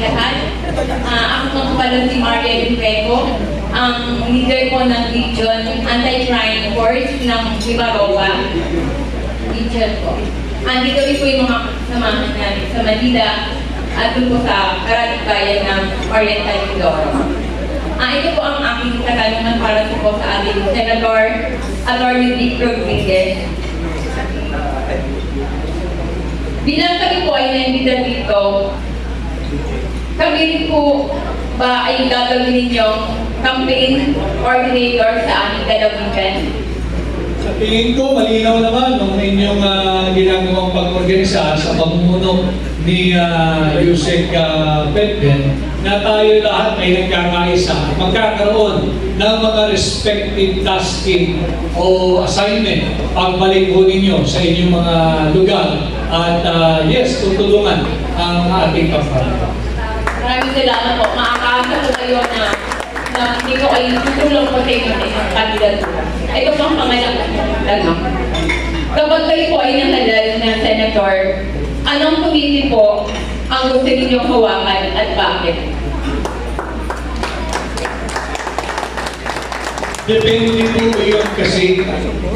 lahat. Ako nga po pala si Maria Lupeco, ang leader po ng Region Anti-Crime Force ng Libaroa. Region po. Andito rin po yung mga kasamahan namin sa Manila at doon po sa Bayan ng Oriental Mindoro. Ito po ang aking katanungan para po sa ating Senator Atty. Vic Rodriguez. Bilang kami po ay naimbita dito, kami rin po ba ay gagawin ninyong campaign coordinator sa aming lalawigan? Sa tingin ko, malinaw naman ng inyong ginagawang pag-organisa sa pamumuno ni Yusek Petben na tayo lahat ay nagkakaisa, magkakaroon ng mga respective tasking o assignment pagbalik po ninyo sa inyong mga lugar at yes, tutulungan ang ating kampanya. Maraming salamat po. Makakaasa po kayo na hindi ko ay tutulong po sa inyo sa inyong kandidatura. Ito po ang pangalawang tanong. Kapag kayo po ay nahalal na senator, anong committee po ang gusto ninyong hawakan at bakit? Depende po yun kasi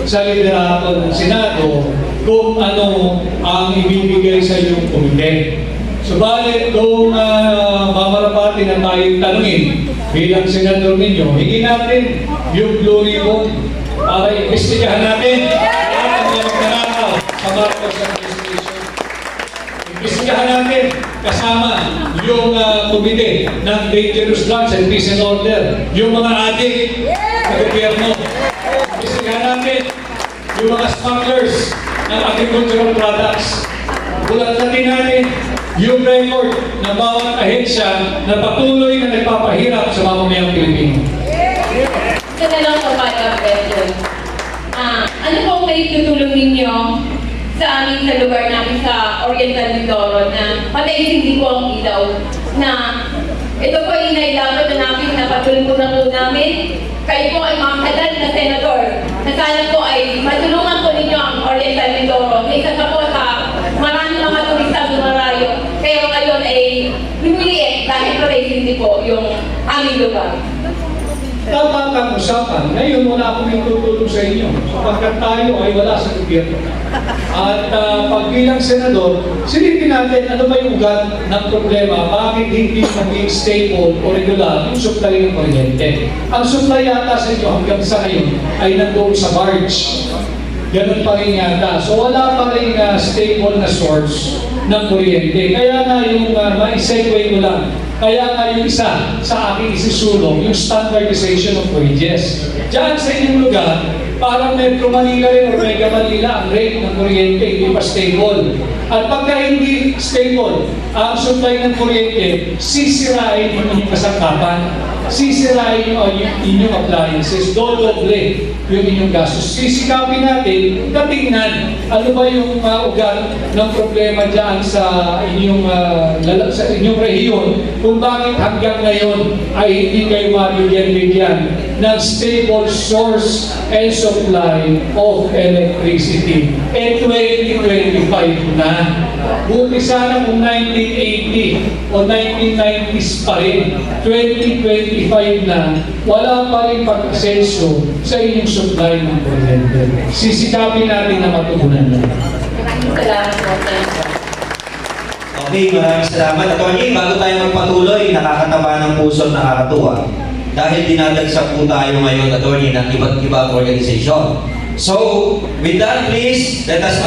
sa liderato ng Senado kung ano ang ibibigay sa iyong komite. Subalit kung mamarapati na tayong tanungin bilang senador ninyo, hingin natin yung blue ribbon para imbestigahan natin ang mga magnanakaw sa Marcos administration. Imbestigahan natin kasama yung komite ng Dangerous Drugs and Peace and Order, yung mga adik na gobyerno. Imbestigahan natin yung mga smugglers ng agricultural products. Bulatan natin yung record ng bawat ahensya na patuloy na nagpapahirap sa mamamayang Pilipino. Ito na lang po para question. Ano po may tutulong ninyo sa amin sa lugar namin sa Oriental Mindoro na patayin hindi po ang ilaw na ito po ay nailapat na namin na patulong na po namin. Kayo po ay makakalal na senador na sana po ay matulungan po ninyo ang Oriental Mindoro. Isa ka po sa maraming mga turista lumarayo. Kaya ngayon ay lumiliit dahil hindi po yung aming lugar. Tama kang usapan. Ngayon wala akong itutulong sa inyo sapagkat tayo ay wala sa gobyerno. At pag bilang senador, silipin natin ano ba yung ugat ng problema, bakit hindi maging stable o regular yung supply ng kuryente. Ang supply yata sa inyo hanggang sa ngayon ay nandoon sa barge. Ganun pa rin yata. So wala pa rin stable na source ng kuryente. Kaya nga yung ma-segue ko lang, kaya nga yung isa sa aking isusulong, yung standardization of wages. Diyan sa inyong lugar, parang Metro Manila rin o Mega Manila, ang rate ng kuryente hindi pa stable. At pagka hindi stable ang supply ng kuryente, sisirain yung inyong kasangkapan, sisirain yung inyong appliances, dodoble yung inyong gastos. Sisikapin natin, katingnan ano ba yung ugat ng problema dyan sa inyong rehiyon kung bakit hanggang ngayon ay hindi kayo mabigyan ng stable source and supply of electricity. 2025 na. Buti sana kung 1980 o 1990s pa rin. 2025 na, wala pa rin pag-asenso sa inyong supply ng kuryente. Sisikapin natin na matugunan na. Maraming salamat po, Senator. Okay, maraming salamat. Atty. Bago tayo magpatuloy, nakakataba ng puso at nakakatuwa. Dahil dinadagsa po tayo ngayon, Atty. ng iba't ibang organisasyon. So, with that, please, let us